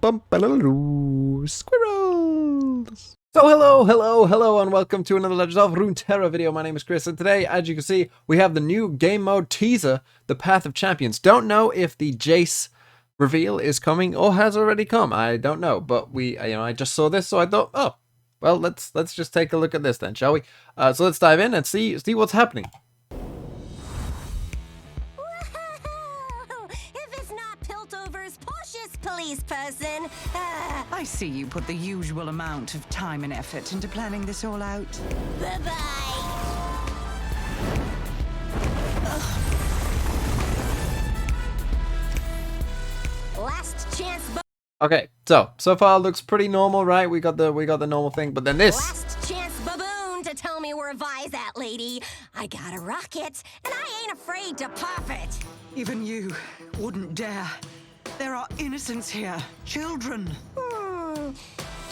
Squirrels! So hello, and welcome to another Legends of Runeterra video. My name is Chris, and today, as you can see, we have the new game mode teaser, The Path of Champions. Don't know if the Jace reveal is coming or has already come. I don't know, but I just saw this, so I thought, oh, well, let's just take a look at this then, shall we? So let's dive in and see what's happening. Police person. I see you put the usual amount of time and effort into planning this all out. Bye-bye. Last chance. Okay, so far looks pretty normal, right? We got the normal thing, but then this. Last chance baboon to tell me where Vi's at, lady. I got a rocket, and I ain't afraid to pop it. Even you wouldn't dare. There are innocents here, children.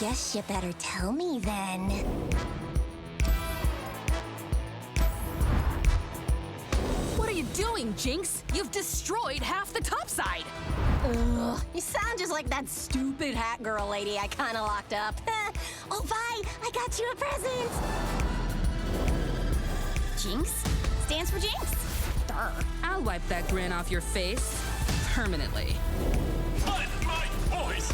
Guess you better tell me then. What are you doing, Jinx? You've destroyed half the topside. Ugh, you sound just like that stupid hat girl lady I kinda locked up. Oh, Vi, I got you a present. Jinx? Stands for Jinx? Durr. I'll wipe that grin off your face. Permanently. Find my voice!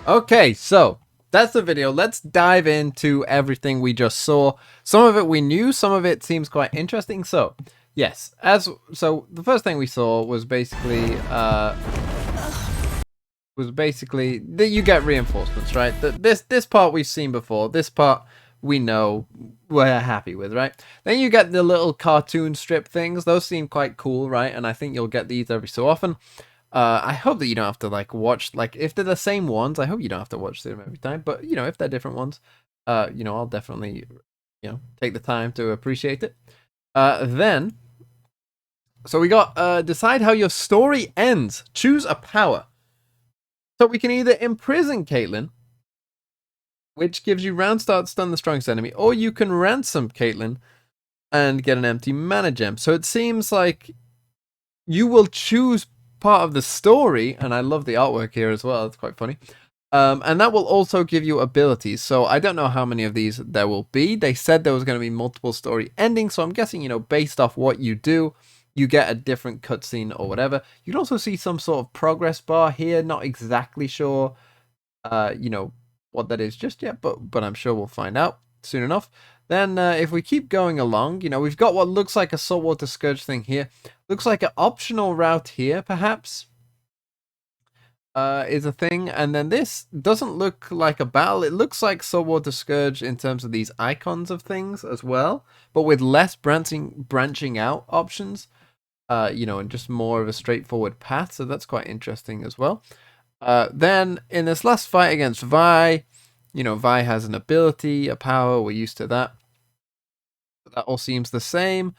Okay, so that's the video. Let's dive into everything we just saw. Some of it we knew, some of it seems quite interesting. So, yes, so the first thing we saw was basically that you get reinforcements, right? This part we've seen before. This part we know we're happy with, right? Then you get the little cartoon strip things. Those seem quite cool, right? And I think you'll get these every so often. I hope that you don't have to watch, if they're the same ones, I hope you don't have to watch them every time, but if they're different ones, I'll definitely, take the time to appreciate it. Then, so we got, decide how your story ends. Choose a power. So we can either imprison Caitlyn, which gives you round start, stun the strongest enemy, or you can ransom Caitlyn and get an empty mana gem. So it seems like you will choose part of the story, and I love the artwork here as well. It's quite funny. And that will also give you abilities. So I don't know how many of these there will be. They said there was going to be multiple story endings, so I'm guessing, based off what you do, you get a different cutscene or whatever. You can also see some sort of progress bar here. Not exactly sure, what that is just yet, but I'm sure we'll find out soon enough. Then if we keep going along, we've got what looks like a saltwater scourge thing here. Looks like an optional route here, perhaps, is a thing. And then this doesn't look like a battle. It looks like saltwater scourge in terms of these icons of things as well, but with less branching out options, and just more of a straightforward path. So that's quite interesting as well. Then in this last fight against Vi, Vi has an ability, a power. We're used to that. That all seems the same.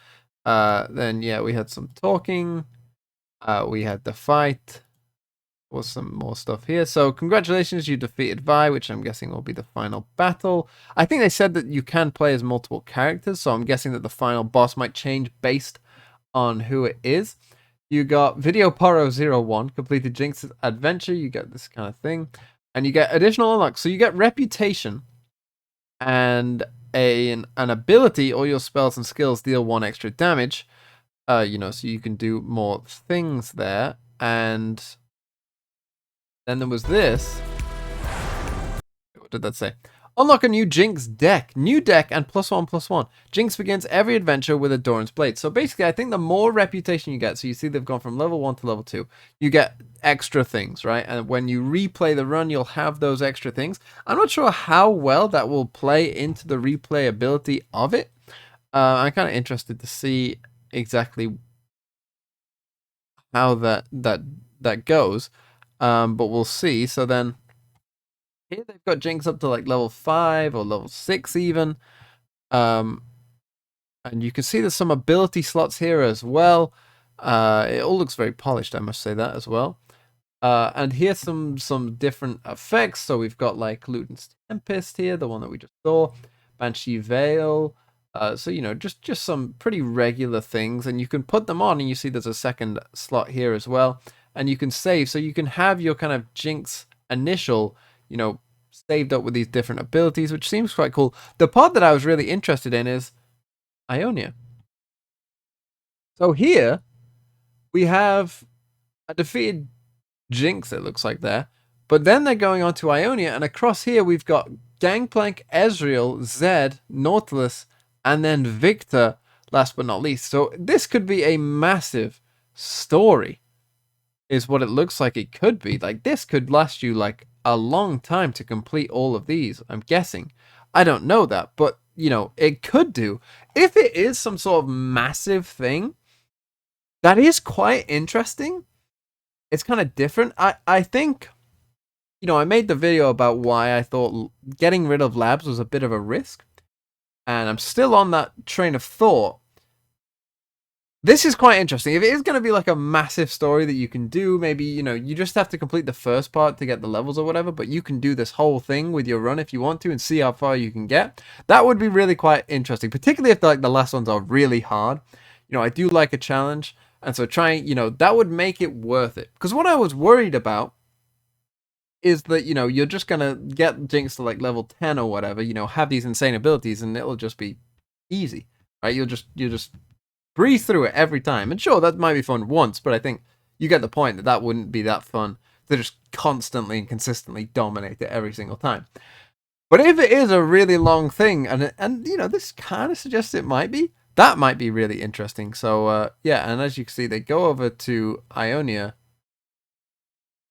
Then yeah, we had some talking. We had the fight. There was some more stuff here. So congratulations, you defeated Vi, which I'm guessing will be the final battle. I think they said that you can play as multiple characters, so I'm guessing that the final boss might change based on who it is. You got Video Poro 01, completed Jinx's adventure. You get this kind of thing. And you get additional unlocks. So you get reputation and an ability. All your spells and skills deal 1 extra damage. So you can do more things there. And then there was this. What did that say? Unlock a new Jinx deck. New deck and +1/+1. Jinx begins every adventure with a Doran's Blade. So basically, I think the more reputation you get, so you see they've gone from level 1 to level 2, you get extra things, right? And when you replay the run, you'll have those extra things. I'm not sure how well that will play into the replayability of it. I'm kind of interested to see exactly how that goes. But we'll see. So then here they've got Jinx up to level 5 or level 6 even. And you can see there's some ability slots here as well. It all looks very polished, I must say that as well. And here's some different effects. So we've got like Luden's Tempest here, the one that we just saw, Banshee Veil. So just some pretty regular things, and you can put them on, and you see there's a second slot here as well, and you can save. So you can have your kind of Jinx initial, saved up with these different abilities, which seems quite cool. The part that I was really interested in is Ionia. So here we have a defeated Jinx, it looks like there. But then they're going on to Ionia, and across here we've got Gangplank, Ezreal, Zed, Nautilus, and then Victor, last but not least. So this could be a massive story, is what it looks like it could be. Like, this could last you, like, a long time to complete all of these, I'm guessing. I don't know that, but, it could do. If it is some sort of massive thing, that is quite interesting. It's kind of different. I think, I made the video about why I thought getting rid of labs was a bit of a risk. And I'm still on that train of thought. This is quite interesting. If it is going to be like a massive story that you can do, maybe, you just have to complete the first part to get the levels or whatever, but you can do this whole thing with your run if you want to and see how far you can get. That would be really quite interesting, particularly if like the last ones are really hard. I do like a challenge. And so trying, that would make it worth it. Because what I was worried about is that, you're just going to get Jinx to like level 10 or whatever, have these insane abilities and it'll just be easy, right? You'll just breeze through it every time. And sure, that might be fun once, but I think you get the point that that wouldn't be that fun to just constantly and consistently dominate it every single time. But if it is a really long thing, and this kind of suggests it might be, that might be really interesting. So, yeah, and as you can see, they go over to Ionia.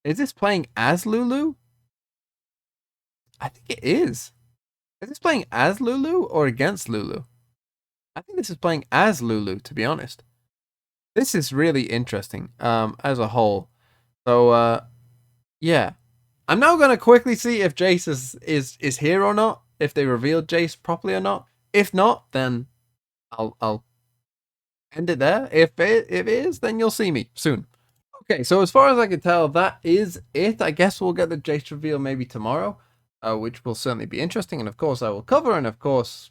Is this playing as Lulu? I think it is. Is this playing as Lulu or against Lulu? I think this is playing as Lulu, to be honest. This is really interesting, as a whole. So, yeah. I'm now going to quickly see if Jace is here or not, if they revealed Jace properly or not. If not, then I'll end it there. If it is, then you'll see me soon. Okay, so as far as I can tell, that is it. I guess we'll get the Jace reveal maybe tomorrow, which will certainly be interesting. And of course, I will cover and of course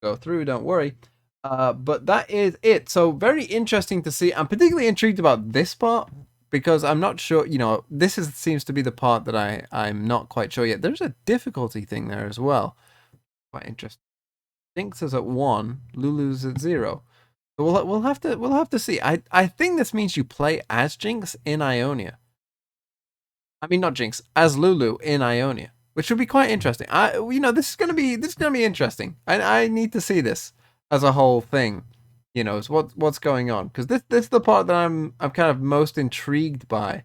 go through. Don't worry. But that is it. So very interesting to see. I'm particularly intrigued about this part because I'm not sure. This seems to be the part that I'm not quite sure yet. There's a difficulty thing there as well. Quite interesting. Jinx is at 1, Lulu's at 0. So we'll have to see. I think this means you play as Jinx in Ionia. I mean, not Jinx, as Lulu in Ionia, which would be quite interesting. This is gonna be interesting. I need to see this as a whole thing. Is what's going on, because this is the part that I'm kind of most intrigued by,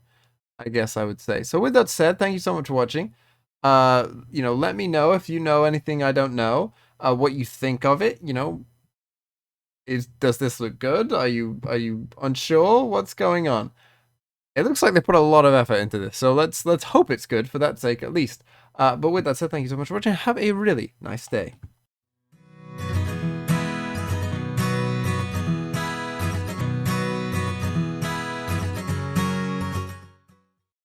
I guess I would say. So with that said, thank you so much for watching. Let me know if you know anything I don't know. What you think of it. Does this look good? Are you unsure? What's going on? It looks like they put a lot of effort into this, so let's hope it's good for that sake at least. But with that said, thank you so much for watching. Have a really nice day.